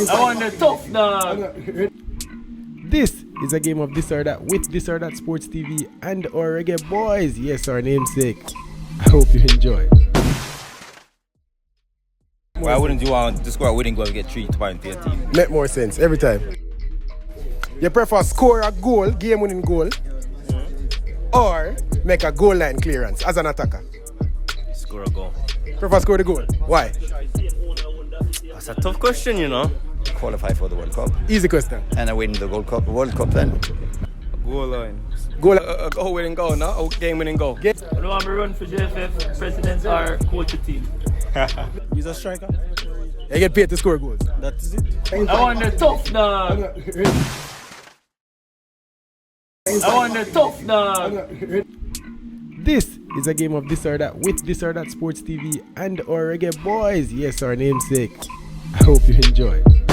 I want the tough dog. This is a game of this or that with This or That Sports TV and our reggae boys. Yes, our namesake. I hope you enjoy. Why wouldn't you want to score a winning goal and get 3 points to your team? Make more sense every time. You prefer score a goal, game-winning goal, or make a goal line clearance as an attacker? Score a goal. Prefer score the goal. Why? That's a tough question, you know. Qualify for the World Cup Easy question. and I win the World Cup then. Goal line. Goal. Goal winning goal, no? Game winning goal. I don't want to run for JFF, president or coach the team. He's a striker. You get paid to score goals. That is it. I want the tough dog. I want the tough dog. This is a game of This or That with This or That Sports TV and our reggae boys. Yes, our namesake. I hope you enjoy.